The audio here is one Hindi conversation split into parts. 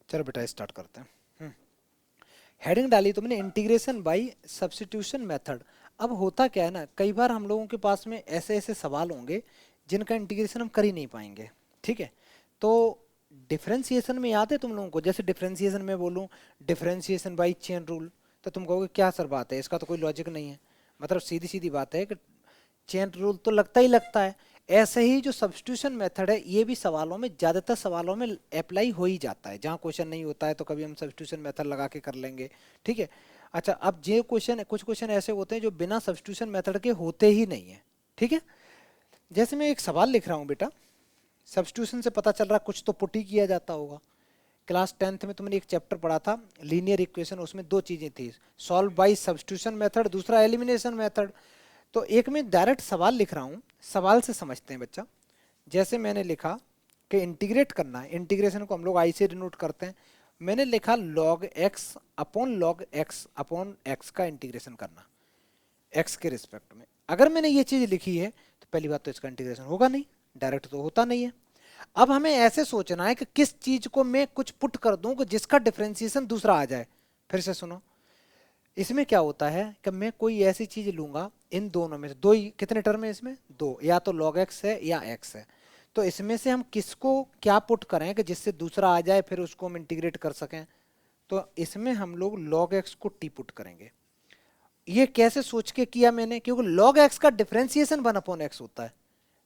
चलो बेटा स्टार्ट करते हैं। हेडिंग डाली तुमने इंटीग्रेशन बाय सब्स्टिट्यूशन मेथड। अब होता क्या है ना, कई बार हम लोगों के पास में ऐसे ऐसे सवाल होंगे जिनका इंटीग्रेशन हम कर ही नहीं पाएंगे। ठीक है, तो डिफरेंशिएशन में याद है तुम लोगों को, जैसे डिफरेंशिएशन में बोलूं डिफरेंशिएशन बाय चेन रूल, तो तुम कहोगे क्या सर बात है, इसका तो कोई लॉजिक नहीं है। मतलब सीधी सीधी बात है कि चेन रूल तो लगता ही लगता है। ऐसे ही जो सब्स्टिट्यूशन मेथड है ये भी सवालों में, ज़्यादातर सवालों में अप्लाई हो ही जाता है। जहाँ क्वेश्चन नहीं होता है तो कभी हम सब्स्टिट्यूशन मेथड लगा के कर लेंगे। ठीक है, अच्छा अब ये क्वेश्चन, कुछ क्वेश्चन ऐसे होते हैं जो बिना सब्स्टिट्यूशन मेथड के होते ही नहीं है। ठीक है, जैसे मैं एक सवाल लिख रहा हूँ बेटा, सब्स्टिट्यूशन से पता चल रहा है कुछ तो पुट ही किया जाता होगा। क्लास 10th में तुमने एक चैप्टर पढ़ा था लीनियर इक्वेशन, उसमें दो चीज़ें थी, सॉल्व बाय सब्स्टिट्यूशन मेथड, दूसरा एलिमिनेशन मेथड। तो एक में डायरेक्ट सवाल लिख रहा हूँ, सवाल से समझते हैं बच्चा। जैसे मैंने लिखा कि इंटीग्रेट करना है, इंटीग्रेशन को हम लोग आई से डिनोट करते हैं। मैंने लिखा लॉग एक्स अपॉन एक्स का इंटीग्रेशन करना एक्स के रिस्पेक्ट में। अगर मैंने ये चीज़ लिखी है तो पहली बात तो इसका इंटीग्रेशन होगा नहीं, डायरेक्ट तो होता नहीं है। अब हमें ऐसे सोचना है कि किस चीज़ को मैं कुछ पुट कर दूं कि जिसका डिफरेंशिएशन दूसरा आ जाए। फिर से सुनो, इसमें क्या होता है कि मैं कोई ऐसी चीज लूंगा, इन दोनों में से दो ही, कितने टर्म है इसमें, दो, या तो log x है या x है। तो इसमें से हम किसको क्या पुट करें कि जिससे दूसरा आ जाए, फिर उसको हम इंटीग्रेट कर सकें। तो इसमें हम लोग log x को t पुट करेंगे। ये कैसे सोच के किया मैंने, क्योंकि log x का डिफरेंशिएशन 1/x होता है,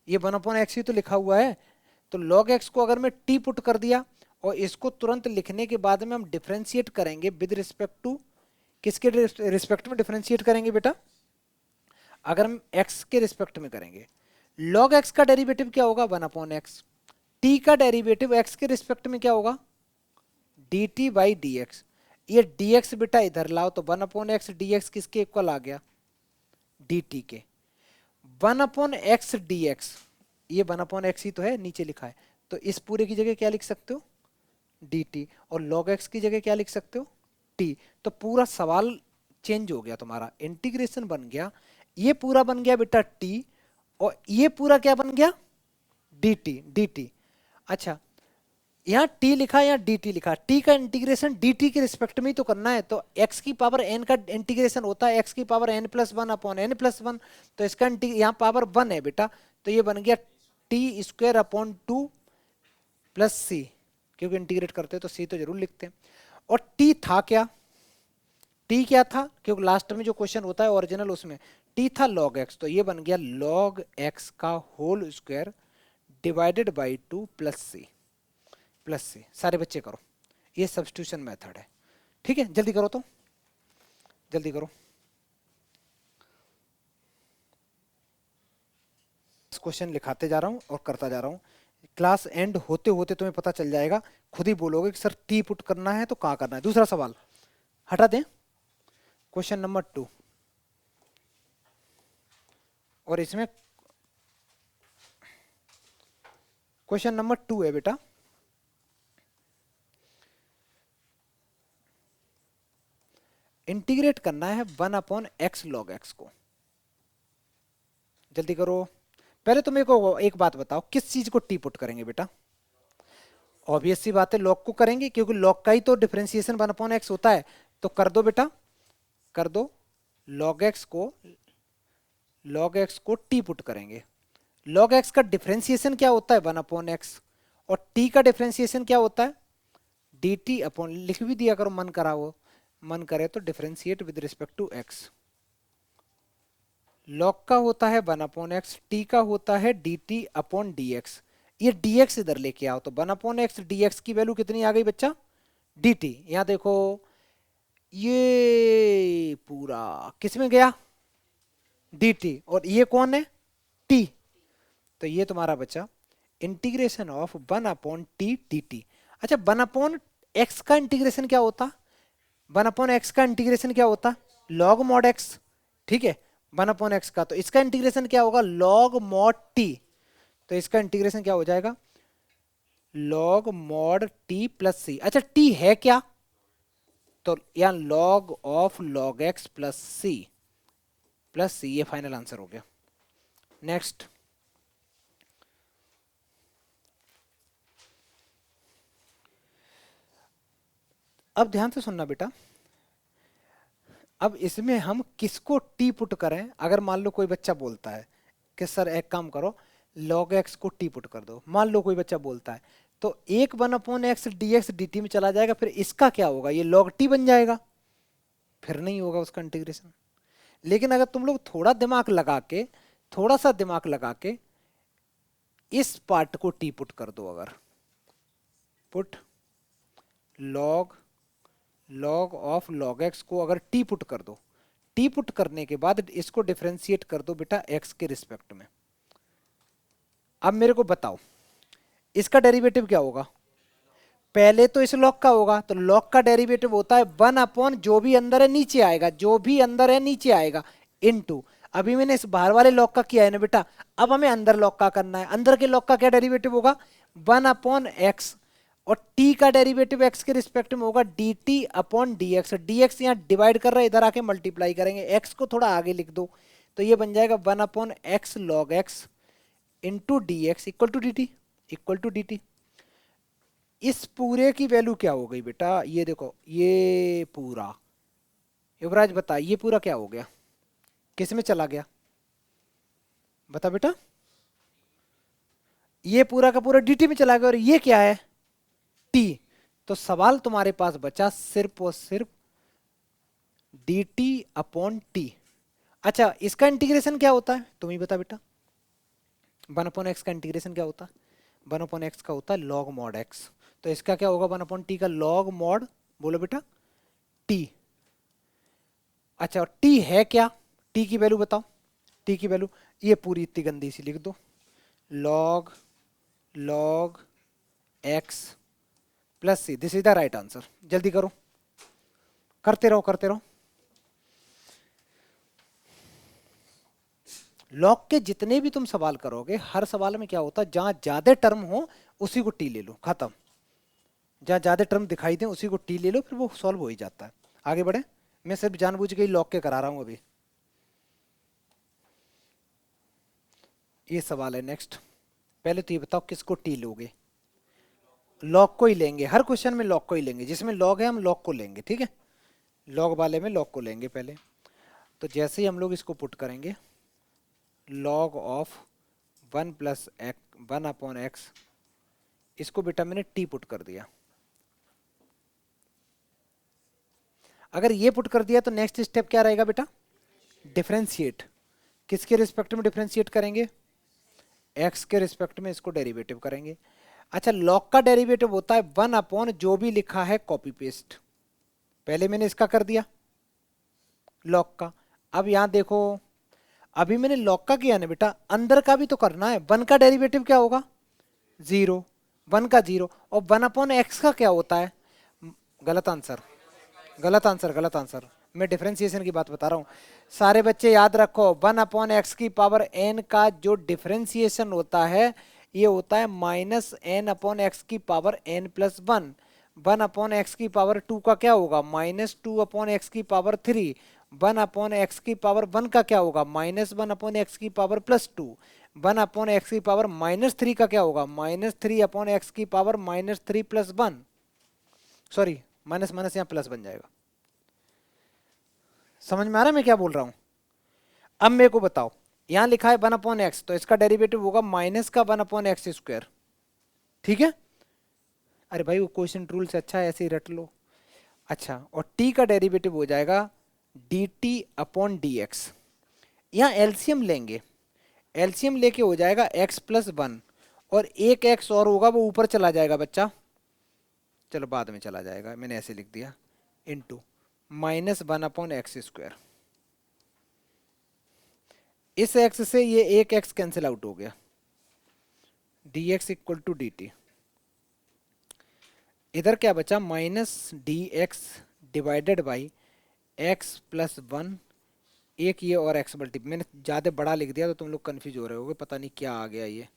ये 1/x ही तो लिखा हुआ है। तो log x को अगर मैं t पुट कर दिया और इसको तुरंत लिखने के बाद में हम डिफरेंशिएट करेंगे विद रिस्पेक्ट टू, किसके रिस्पेक्ट में डिफरेंशिएट करेंगे बेटा, अगर हम x के रिस्पेक्ट में करेंगे, log x का डेरिवेटिव क्या होगा 1/x, t का डेरिवेटिव x के रिस्पेक्ट में क्या होगा dt बाई dx। ये dx बेटा इधर लाओ तो 1/x dx किसके इक्वल आ गया, dt के। 1/x dx, ये 1/x ही तो है, नीचे लिखा है, तो इस पूरे की जगह क्या लिख सकते हो dt, और log x की जगह क्या लिख सकते हो t। तो पूरा सवाल चेंज हो गया, तुम्हारा इंटीग्रेशन बन गया, ये पूरा बन गया बेटा t, और ये पूरा क्या बन गया dt। अच्छा, यहाँ t लिखा यहाँ dt लिखा, t का इंटीग्रेशन dt के रिस्पेक्ट में ही तो करना है। तो x की पावर n का इंटीग्रेशन होता है x की पावर n+1/n+1, तो इसका यहाँ पावर 1 है बेटा, तो ये बन गया t² प्लस सी, क्योंकि इंटीग्रेट करते हैं तो सी तो जरूर लिखते हैं। और टी था क्या, टी क्या था, क्योंकि लास्ट में जो क्वेश्चन होता है ओरिजिनल उसमें टी था log x, तो ये बन गया log x का whole square divided by 2 plus C. सारे बच्चे करो, ये सब्स्टिट्यूशन मेथड है। ठीक है, जल्दी करो, तो जल्दी करो, क्वेश्चन लिखाते जा रहा हूँ और करता जा रहा हूँ। क्लास एंड होते होते तुम्हें पता चल जाएगा, खुद ही बोलोगे कि सर टी पुट करना है तो कहाँ करना है। दूसरा सवाल हटा दें, क्वेश्चन नंबर 2, और इसमें क्वेश्चन नंबर 2 है बेटा, इंटीग्रेट करना है 1/x log x को। जल्दी करो, पहले तुम मेरे को एक बात बताओ, किस चीज को टी पुट करेंगे बेटा, ऑब्वियस सी बात है log को करेंगे, क्योंकि log का ही तो डिफरेंशिएशन 1/x होता है। तो कर दो बेटा, कर दो, log x को t पुट करेंगे। log x का डिफरेंशिएशन क्या होता है 1/x, और t का डिफरेंशिएशन क्या होता है dt अपॉन, लिख भी दिया करो मन करा वो, मन करे तो differentiate with respect to x। log का होता है 1/x, t का होता है dt अपॉन dx। ये dx इधर लेके आओ, तो 1/x dx की वैल्यू कितनी आ गई बच्चा dt। यहां देखो, ये पूरा किस में गया dt, और ये कौन है t, तो ये तुम्हारा बच्चा इंटीग्रेशन ऑफ 1/t dt। अच्छा, 1/x का इंटीग्रेशन क्या होता, 1/x का इंटीग्रेशन क्या होता log mod x। ठीक है, 1/x का, तो इसका इंटीग्रेशन क्या होगा log mod t, तो इसका इंटीग्रेशन क्या हो जाएगा log mod t plus C. अच्छा, t है क्या, तो यहाँ log of log x plus C, ये फाइनल आंसर हो गया। नेक्स्ट, अब ध्यान से सुनना बेटा, अब इसमें हम किसको टी पुट करें। अगर मान लो कोई बच्चा बोलता है कि सर एक काम करो, log x को टी पुट कर दो, मान लो कोई बच्चा बोलता है, तो एक 1/x dx dt में चला जाएगा, फिर इसका क्या होगा, ये log t बन जाएगा, फिर नहीं होगा उसका इंटीग्रेशन। लेकिन अगर तुम लोग थोड़ा दिमाग लगा के, थोड़ा सा दिमाग लगा के इस पार्ट को टी पुट कर दो, अगर put log log of log x को अगर टी पुट कर दो, टी पुट करने के बाद इसको डिफरेंशिएट कर दो बेटा x के रिस्पेक्ट में। अब मेरे को बताओ इसका डेरिवेटिव क्या होगा। पहले तो इस लॉग का होगा, तो लॉग का डेरिवेटिव होता है 1 जो भी अंदर है नीचे आएगा, जो भी अंदर है नीचे आएगा, इनटू, अभी मैंने इस बाहर वाले लॉग का किया है ना बेटा, अब हमें अंदर लॉग का करना है। अंदर के लॉग का क्या डेरिवेटिव होगा, 1/x, और t का डेरिवेटिव x के रिस्पेक्ट में होगा dt/dx। dx यहाँ डिवाइड कर रहा है, इधर आके मल्टीप्लाई करेंगे, x को थोड़ा आगे लिख दो, तो ये बन जाएगा 1/x log x into D x equal to D t, equal to D t. इस पूरे की वैल्यू क्या हो गई बेटा, ये देखो ये पूरा, युवराज बता ये पूरा क्या हो गया, किस में चला गया, बता बेटा। ये पूरा का पूरा dt में चला गया, और ये क्या है t। तो सवाल तुम्हारे पास बचा सिर्फ और सिर्फ dt/t। अच्छा इसका इंटीग्रेशन क्या होता है तुम ही बता बेटा। 1/x का इंटीग्रेशन क्या होता है, 1/x का होता है log mod x। तो इसका क्या होगा 1/t का log mod, बोलो बेटा t। अच्छा और t है क्या, t की वैल्यू बताओ, t की वैल्यू ये पूरी इतनी गंदी सी लिख दो, log x plus c, this is the right answer. जल्दी करो, करते रहो करते रहो। लॉग के जितने भी तुम सवाल करोगे, हर सवाल में क्या होता है, जहां ज्यादा टर्म हो उसी को टी ले लो, खत्म। जहां ज्यादा टर्म दिखाई दे उसी को टी ले लो, फिर वो सॉल्व हो ही जाता है। आगे बढ़े, मैं सिर्फ जानबूझ के ही लॉग के करा रहा हूं अभी। ये सवाल है नेक्स्ट, पहले तो ये बताओ किसको टी लोगे। लॉग को ही लेंगे, हर क्वेश्चन में लॉग को ही लेंगे, जिसमें लॉग है हम लॉग को लेंगे, ठीक है। लॉग वाले में लॉग को लेंगे पहले। तो जैसे ही हम लोग इसको पुट करेंगे, log ऑफ 1/x, इसको बेटा मैंने t पुट कर दिया। अगर ये पुट कर दिया तो नेक्स्ट स्टेप क्या रहेगा बेटा, डिफरेंशिएट। किसके रिस्पेक्ट में डिफरेंशिएट करेंगे, x के रिस्पेक्ट में इसको डेरिवेटिव करेंगे। अच्छा log का डेरिवेटिव होता है 1 जो भी लिखा है कॉपी पेस्ट, पहले मैंने इसका कर दिया log का। अब यहां देखो अभी मैंने log का किया ना बेटा, अंदर का भी तो करना है। 1 का डेरिवेटिव क्या होगा 0, 1 का 0, और 1/x का क्या होता है, गलत आंसर, गलत आंसर, गलत आंसर। मैं डिफरेंशिएशन की बात बता रहा हूँ, सारे बच्चे याद रखो। 1/x की पावर n का जो डिफरेंशिएशन होता है, ये होता है -n/x की पावर n+1। 1/x की पावर 2 का क्या होगा, -2/x की पावर 3। 1/x की पावर 1 का क्या होगा, -1/x की पावर +2। 1/x की पावर -3 का क्या होगा, -3/x की पावर -3+1। सॉरी माइनस माइनस यहाँ प्लस बन जाएगा। समझ में आ रहा है मैं क्या बोल रहा हूं। अब मेरे को बताओ, यहां लिखा है 1/x, तो इसका डेरिवेटिव होगा माइनस का 1/x², ठीक है। अरे भाई वो क्वेश्चन रूल से अच्छा है ऐसे ही रट लो। अच्छा और t का डेरिवेटिव हो जाएगा dt/dx। यहां एलसीएम लेंगे, एलसीएम लेके हो जाएगा x+1, और एक x और होगा वो ऊपर चला जाएगा बच्चा, चलो बाद में चला जाएगा, मैंने ऐसे लिख दिया, इनटू -1/x²। इस x से ये एक x कैंसिल आउट हो गया, dx इक्वल टू dt। इधर क्या बचा, -dx डिवाइडेड बाई x+1, एक ये और x मल्टीप्लाई, मैंने ज़्यादा बड़ा लिख दिया तो तुम लोग कंफ्यूज हो रहे होगे, पता नहीं क्या आ गया ये।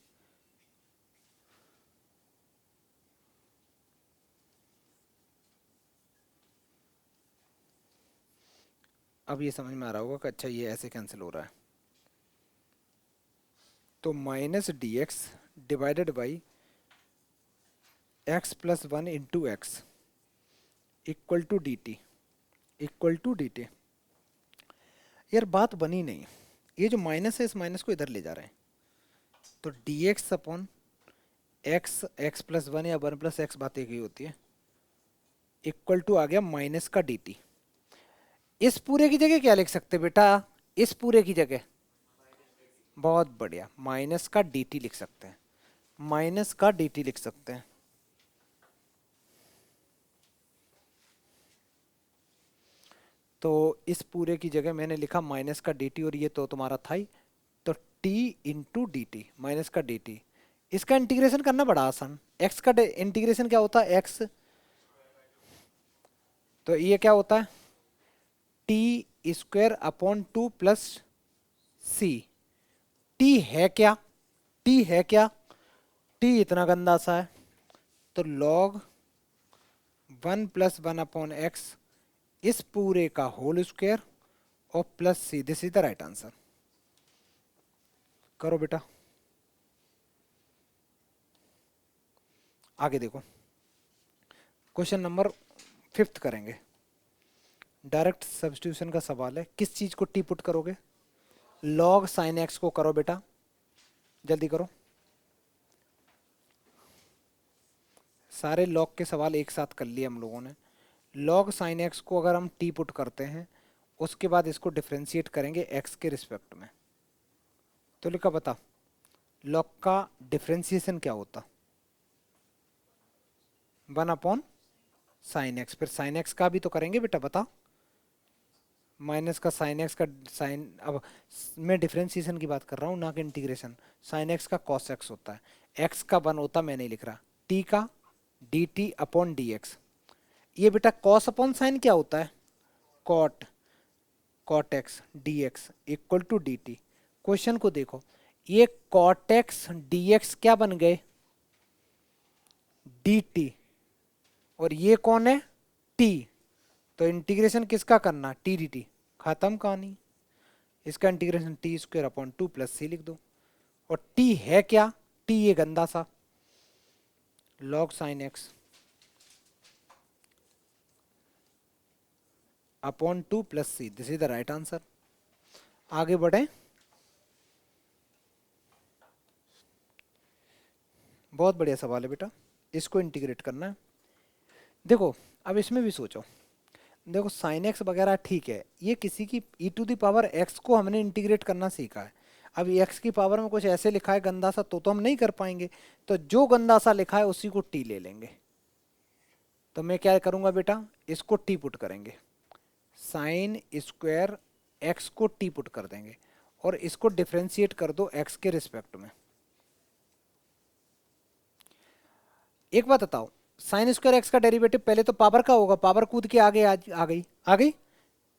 अब ये समझ में आ रहा होगा कि अच्छा ये ऐसे कैंसिल हो रहा है। तो -dx divided by x+1 into x, equal to D t, equal to D t. यार बात बनी नहीं, ये जो माइनस है इस माइनस को इधर ले जा रहे हैं, तो D x upon x, x plus one या वन प्लस एक्स, बात एक ही होती है, इक्वल टू आ गया माइनस का डी टी। इस पूरे की जगह क्या लिख सकते बेटा, इस पूरे की जगह, बहुत बढ़िया, माइनस का डी टी लिख सकते हैं, माइनस का डी टी लिख सकते हैं। तो इस पूरे की जगह मैंने लिखा माइनस का डी टी, और ये तो तुम्हारा था ही, तो T into D T, minus का डी टी। इसका इंटीग्रेशन करना बड़ा आसान, एक्स का इंटीग्रेशन क्या होता है, एक्स, तो ये क्या होता है T square upon two plus C. T है क्या, टी है क्या, टी इतना गंदा सा है, तो log one plus one upon x, इस पूरे का होल स्क्वायर और plus c, this is the right answer. करो बेटा, आगे देखो, क्वेश्चन नंबर 5 करेंगे। डायरेक्ट सब्स्टिट्यूशन का सवाल है, किस चीज को टी पुट करोगे, लॉग साइन एक्स को करो बेटा, जल्दी करो, सारे लॉग के सवाल एक साथ कर लिए हम लोगों ने। लॉग साइन एक्स को अगर हम टी पुट करते हैं, उसके बाद इसको डिफ्रेंशिएट करेंगे एक्स के रिस्पेक्ट में, तो लिखा बता लॉग का डिफ्रेंशिएशन क्या होता, वन अपॉन साइन एक्स, फिर साइन एक्स का भी तो करेंगे बेटा, बता, माइनस का साइन एक्स का साइन, अब मैं डिफ्रेंशिएशन की बात कर रहा हूँ ना कि इंटीग्रेशन। साइन एक्स का कॉस एक्स होता है, एक्स का वन होता मैं नहीं लिख रहा, टी का d t upon d x. ये बेटा कॉस अपॉन साइन क्या होता है, cot, cot x d x equal to D t. Question को देखो, ये कॉट एक्स डी एक्स क्या बन गए, डी टी, और ये कौन है टी, तो इंटीग्रेशन किसका करना, टी डी टी, खत्म कहानी। इसका integration T square upon two plus C लिख दो, और टी है क्या, टी ये गंदा सा, log sine x upon two plus c, this is the right answer. आगे बढ़े, बहुत बढ़िया सवाल है बेटा, इसको इंटीग्रेट करना है। देखो अब इसमें भी सोचो, देखो साइन एक्स वगैरह ठीक है, ये किसी की ई टू दी पावर एक्स को हमने इंटीग्रेट करना सीखा है। अब एक्स की पावर में कुछ ऐसे लिखा है गंदा सा, तो हम नहीं कर पाएंगे, तो जो गंदा सा लिखा है उसी को टी ले लेंगे। तो मैं क्या करूंगा बेटा, इसको टी पुट करेंगे, साइन स्क्वायर एक्स को टी पुट कर देंगे, और इसको डिफ्रेंशिएट कर दो एक्स के रिस्पेक्ट में। एक बात बताओ, साइन स्क्वायर एक्स का डेरिवेटिव पहले तो पावर का होगा, पावर कूद के आगे आ गई,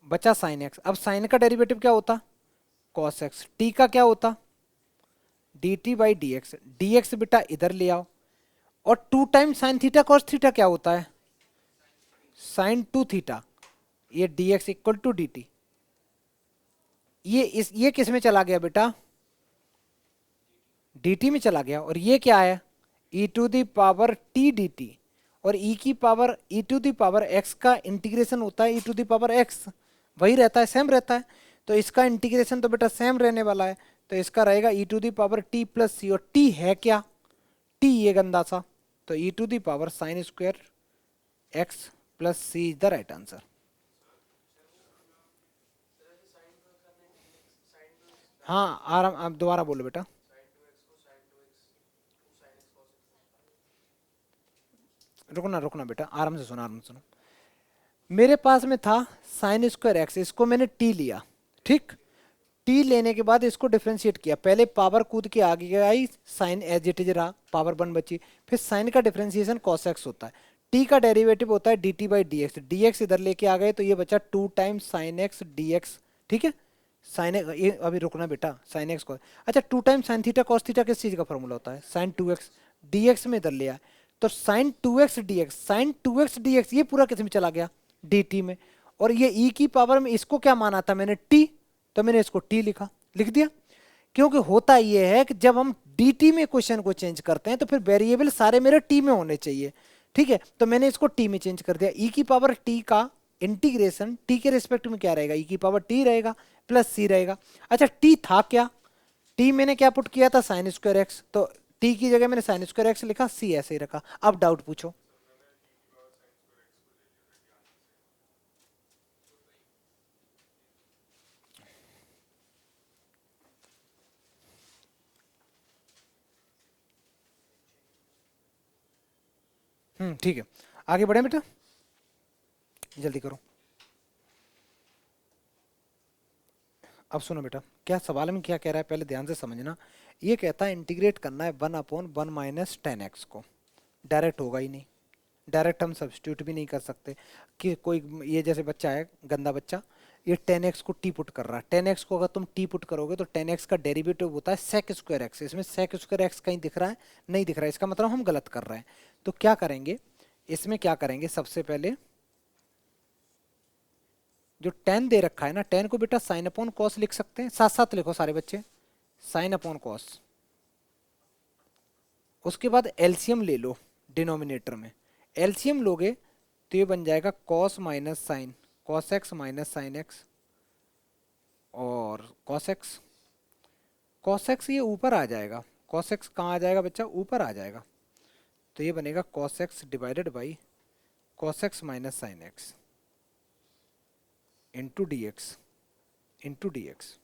बचा साइन एक्स। अब साइन का डेरिवेटिव क्या होता, कॉस एक्स, टी का क्या होता, d t by d x, d x बेटा इधर ले आओ, और two time sine theta cos theta क्या होता है, साइन टू थीटा, ये d x equal to D t. ये किस में चला गया बेटा, डी टी में चला गया, और ये क्या है, E to the power T D T, और ई की power E to the power X का इंटीग्रेशन होता है E to the power X, वही रहता है, सेम रहता है, तो इसका इंटीग्रेशन तो बेटा सेम रहने वाला है, तो इसका रहेगा E to the power T plus C, और टी है क्या, टी ये गंदा सा, तो E to the power sine square X plus C is the right answer. हाँ आराम, आप दोबारा बोलो बेटा, रुकना रुकना बेटा, आराम से सुनो, आराम से सुनो। मेरे पास में था साइन स्क्वायर एक्स, इसको मैंने टी लिया, ठीक, टी लेने के बाद इसको डिफ्रेंशिएट किया, पहले पावर कूद के आगे आई, साइन एज इट इज रहा, पावर वन बची, फिर साइन का डिफ्रेंशिएशन कॉस एक्स होता है, टी का डेरिवेटिव होता है d t by d x, d x इधर लेके आ गए, तो ये बचा two time sine x d x, ठीक है, साइन ये अभी रुकना बेटा, साइन एक्स को, अच्छा two time sine theta cos theta किस चीज़ का फॉर्मूला होता है, sine two x, d x में इधर लिया, तो sine two x d x, sine two x d x, ये पूरा किस में चला गया, डी टी में, और ये ई की पावर में इसको क्या माना था मैंने, टी, तो मैंने इसको टी लिखा, लिख दिया, क्योंकि होता यह है कि जब हम dt में क्वेश्चन को चेंज करते हैं तो फिर वेरिएबल सारे मेरे t में होने चाहिए, ठीक है, तो मैंने इसको टी में चेंज कर दिया। ई की पावर टी का इंटीग्रेशन टी के रिस्पेक्ट में क्या रहेगा, ई की पावर टी रहेगा प्लस सी रहेगा। अच्छा टी था क्या, टी मैंने क्या पुट किया था, साइन स्क्वायर एक्स, तो टी की जगह मैंने साइन स्क्वायर एक्स लिखा, सी ऐसे ही रखा। अब डाउट पूछो। ठीक है, आगे बढ़े बेटा, जल्दी करो। अब सुनो बेटा, क्या सवाल में क्या कह रहा है पहले ध्यान से समझना। ये कहता है इंटीग्रेट करना है 1/1 - 10x को। डायरेक्ट होगा ही नहीं, डायरेक्ट हम सब्स्टिट्यूट भी नहीं कर सकते कि कोई ये जैसे बच्चा है गंदा बच्चा, ये 10x को टी पुट कर रहा है। 10x को अगर तुम टी पुट करोगे तो 10x का डेरिवेटिव होता है sec स्क्वायर एक्स। इसमें sec स्क्वायर एक्स कहीं दिख रहा है, नहीं दिख रहा है, इसका मतलब हम गलत कर रहे हैं। तो क्या करेंगे, इसमें क्या करेंगे, सबसे पहले जो 10 दे रखा है ना, 10 को बेटा साइन अपॉन कॉस लिख सकते हैं, साथ साथ लिखो सारे बच्चे, साइन अपॉन कॉस। उसके बाद एलसीएम ले लो डिनोमिनेटर में, एलसीएम लोगे तो ये बन जाएगा cos minus sine, cos x minus sine x और कॉस एक्स। कॉस एक्स ये ऊपर आ जाएगा, कॉस एक्स कहाँ आ जाएगा बच्चा, ऊपर आ जाएगा। तो ये बनेगा cos x divided by cos x minus sine X into D x, into D x.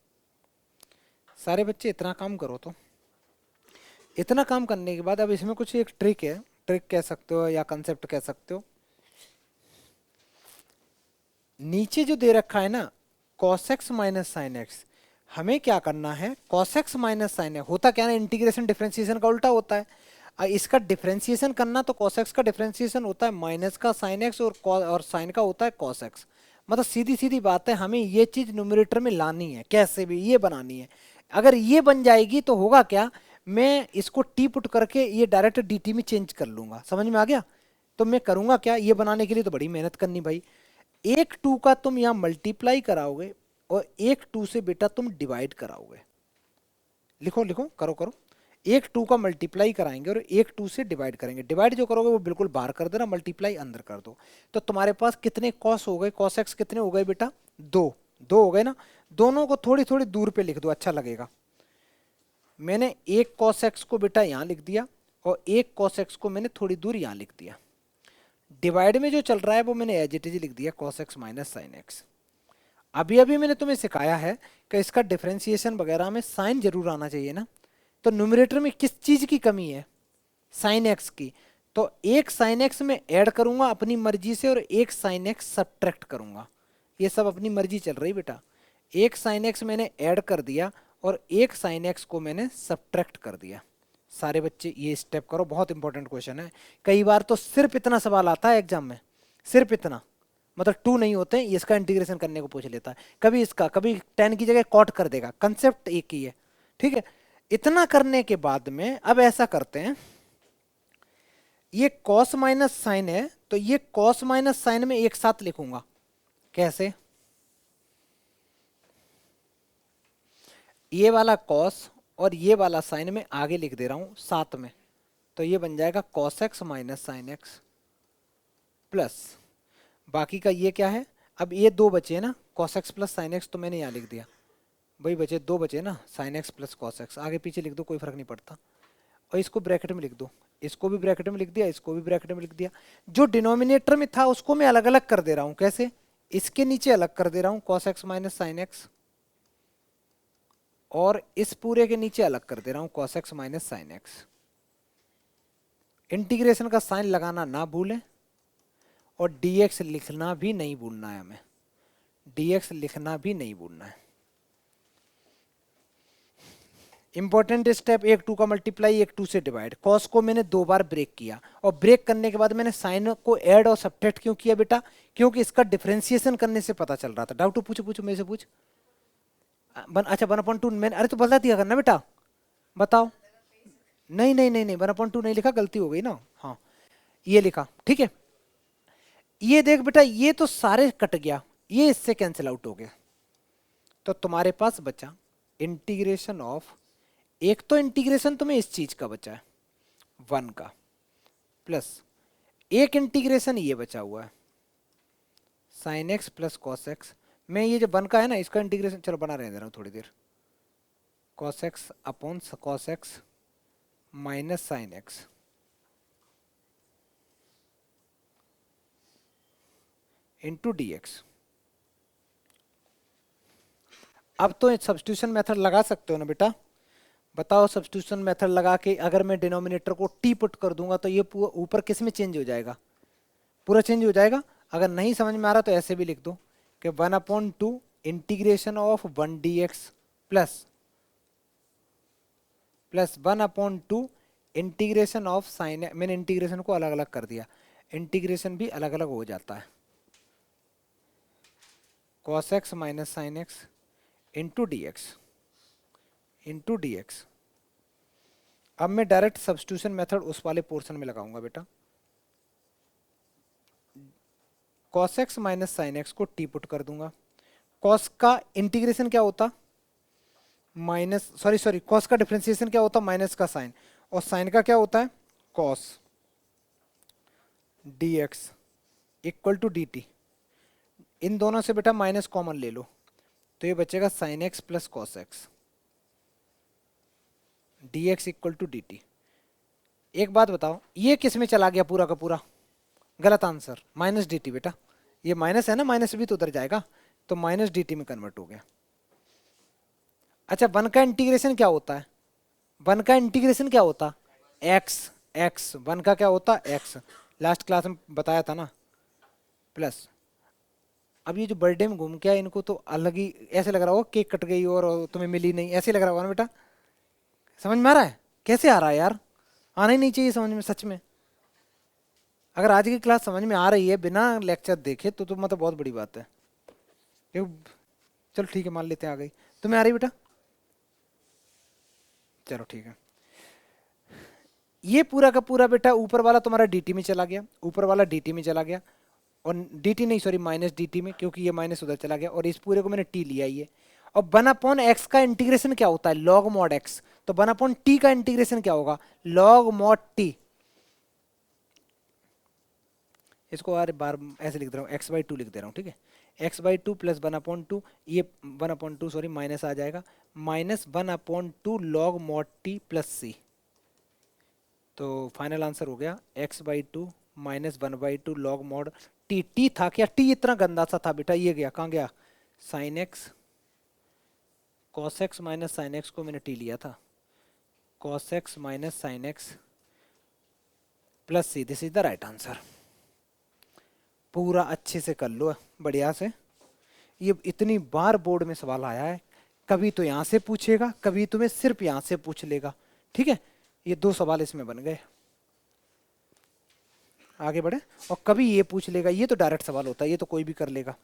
सारे बच्चे इतना काम करो। तो इतना काम करने के बाद अब इसमें कुछ एक ट्रिक है, ट्रिक कह सकते हो या कंसेप्ट कह सकते हो। नीचे जो दे रखा है ना cos x minus sine x, हमें क्या करना है, cos x minus sine x होता क्या है, इंटीग्रेशन डिफरेंशिएशन का उल्टा होता है। इसका डिफरेंशिएशन करना तो cos x का डिफरेंशिएशन होता है माइनस का साइन एक्स और साइन का होता है cos x। मतलब सीधी सीधी बात है, हमें ये चीज न्यूमरेटर में लानी है, कैसे भी ये बनानी है। अगर ये बन जाएगी तो होगा क्या, मैं इसको टी पुट करके ये डायरेक्ट dt में चेंज कर लूंगा। समझ में आ गया। तो मैं करूंगा क्या, ये बनाने के लिए तो बड़ी मेहनत करनी भाई। एक टू का तुम यहाँ मल्टीप्लाई कराओगे और एक टू से बेटा तुम डिवाइड कराओगे। लिखो लिखो, करो करो। एक टू का मल्टीप्लाई कराएंगे और एक टू से डिवाइड करेंगे। डिवाइड जो करोगे वो बिल्कुल बाहर कर देना, मल्टीप्लाई अंदर कर दो। तो तुम्हारे पास कितने कॉस हो गए, कॉस एक्स कितने हो गए बेटा, दो। दो हो गए ना, दोनों को थोड़ी थोड़ी दूर पे लिख दो, अच्छा लगेगा। मैंने एक कॉस एक्स को बेटा यहाँ लिख दिया और एक कॉस एक्स को मैंने थोड़ी दूर यहाँ लिख दिया। डिवाइड में जो चल रहा है वो मैंने एज इट इज लिख दिया cos x minus sine x. अभी अभी मैंने तुम्हें सिखाया है कि इसका डिफरेंशिएशन वगैरह में साइन जरूर आना चाहिए ना। तो न्यूमरेटर में किस चीज की कमी है, साइन एक्स की। तो एक साइन एक्स में ऐड करूंगा अपनी मर्जी से और एक साइन एक्स सब्ट्रैक्ट करूंगा। ये सब अपनी मर्जी चल रही बेटा। एक साइन एक्स मैंने ऐड कर दिया और एक साइन एक्स को मैंने सब्ट्रैक्ट कर दिया। सारे बच्चे ये स्टेप करो, बहुत इंपॉर्टेंट क्वेश्चन है। कई बार तो सिर्फ इतना सवाल आता है एग्जाम में, सिर्फ इतना, मतलब टू नहीं होते हैं, इसका इंटीग्रेशन करने को पूछ लेता है। कभी इसका, कभी 10 की जगह कॉट कर देगा, कंसेप्ट एक ही है। ठीक है, इतना करने के बाद में अब ऐसा करते हैं, ये कॉस माइनस साइन है तो ये कॉस माइनस साइन में एक साथ लिखूंगा। कैसे, ये वाला कॉस और ये वाला साइन में आगे लिख दे रहा हूं साथ में। तो ये बन जाएगा cos x minus sine x plus, बाकी का ये क्या है, अब ये दो बचे ना cos x plus sine x, तो मैंने यहाँ लिख दिया। भाई बचे दो बचे ना, sign x plus cos x, आगे पीछे लिख दो कोई फर्क नहीं पड़ता। और इसको ब्रैकेट में लिख दो, इसको भी ब्रैकेट में लिख दिया, इसको भी ब्रैकेट में लिख दिया। जो डिनोमिनेटर में था उसको मैं अलग अलग कर दे रहा हूँ। कैसे, इसके नीचे अलग कर दे रहा हूँ cos x minus sine x और इस पूरे के नीचे अलग कर दे रहा हूँ cos x minus sine x. Integration का साइन लगाना ना भूलें और dx लिखना भी नहीं भूलना है हमें, dx लिखना भी नहीं भूलना है। इंपॉर्टेंट स्टेप, एक टू का मल्टीप्लाई एक टू से डिवाइड। कॉस को मैंने दो बार ब्रेक किया और ब्रेक करने के बाद मैंने साइन को ऐड और सब्ट्रैक्ट क्यों किया बेटा, क्योंकि इसका डिफरेंशिएशन करने से पता चल रहा था। डाउट पूछो पूछो, मेरे से पूछ। अच्छा 1/2 मैंने, अरे तो बता दिया करना बेटा, बताओ। नहीं नहीं नहीं नहीं, 1/2 नहीं लिखा, गलती हो गई ना। हाँ ये लिखा, ठीक है। ये देख बेटा, ये तो सारे कट गया, ये इससे कैंसिल आउट हो गया। तो तुम्हारे पास बचा इंटीग्रेशन ऑफ, एक तो इंटीग्रेशन तुम्हें इस चीज का बचा है 1 का, प्लस एक इंटीग्रेशन ये बचा हुआ है sign x plus cos x. मैं ये जो वन का है ना इसका इंटीग्रेशन चलो बना रहने दे रहा हूँ थोड़ी देर। Cos X upon cos x minus sine X into D X. अब तो सब्स्टिट्यूशन मेथड लगा सकते हो ना बेटा, बताओ। सब्स्टिट्यूशन मेथड लगा के अगर मैं डिनोमिनेटर को टी पुट कर दूंगा तो ये ऊपर किस में चेंज हो जाएगा, पूरा चेंज हो जाएगा। अगर नहीं समझ में आ रहा तो ऐसे भी लिख दो कि 1/2 integration of 1 dx plus 1/2 integration of sine. मैंने इंटीग्रेशन को अलग अलग कर दिया, इंटीग्रेशन भी अलग अलग हो जाता है। cos x minus sine X into D X. अब मैं डायरेक्ट सब्स्टिट्यूशन मेथड उस वाले पोर्शन में लगाऊंगा बेटा। cos x minus sine x को टी पुट कर दूंगा। cos का इंटीग्रेशन क्या होता, माइनस सॉरी cos का डिफरेंशिएशन क्या होता, माइनस का साइन, और साइन का क्या होता है cos dx equal to D T. इन दोनों से बेटा माइनस कॉमन ले लो तो ये बचेगा sine x plus cos x d x equal to D t. एक बात बताओ ये किस में चला गया पूरा का पूरा, गलत आंसर, माइनस डी टी बेटा। ये माइनस है ना, माइनस भी तो उधर जाएगा तो माइनस डी टी में कन्वर्ट हो गया। अच्छा वन का इंटीग्रेशन क्या होता है, वन का इंटीग्रेशन क्या होता एक्स, एक्स वन का क्या होता एक्स, लास्ट क्लास में बताया था ना, प्लस। अब ये जो बर्थडे में घूम के आए इनको तो अलग ही ऐसे लग रहा होगा केक कट गई और तुम्हें मिली नहीं, ऐसे लग रहा होगा ना बेटा। समझ में आ रहा है, कैसे आ रहा है यार, आना ही नहीं चाहिए समझ में सच में। अगर आज की क्लास समझ में आ रही है बिना लेक्चर देखे तो मतलब बहुत बड़ी बात है। चलो ठीक है मान लेते हैं आ गई, तुम्हें आ रही बेटा, चलो ठीक है। ये पूरा का पूरा बेटा ऊपर वाला तुम्हारा dt में चला गया, ऊपर वाला dt में चला गया, और dt नहीं सॉरी माइनस dt में, क्योंकि ये माइनस उधर चला गया, और इस पूरे को मैंने t लिया ये। और 1/x का इंटीग्रेशन क्या होता है log mod x, तो 1/t का इंटीग्रेशन क्या होगा log mod t। इसको यार बार ऐसे लिख दे रहा हूँ x/2 लिख दे रहा हूँ, ठीक है। x/2 प्लस 1/2, ये 1/2 सॉरी माइनस आ जाएगा, minus 1/2 log mod t plus c। तो फाइनल आंसर हो गया x/2 minus 1/2 log mod t। t था क्या, t इतना गंदा सा था बेटा, ये गया कहाँ गया, sine x cos x minus sine x को मैंने t लिया था, cos x minus sine x plus c, this is the right answer. पूरा अच्छे से कर लो बढ़िया से। ये इतनी बार बोर्ड में सवाल आया है, कभी तो यहाँ से पूछेगा कभी तुम्हें सिर्फ यहाँ से पूछ लेगा, ठीक है। ये 2 सवाल इसमें बन गए, आगे बढ़े। और कभी ये पूछ लेगा, ये तो डायरेक्ट सवाल होता है, ये तो कोई भी कर लेगा।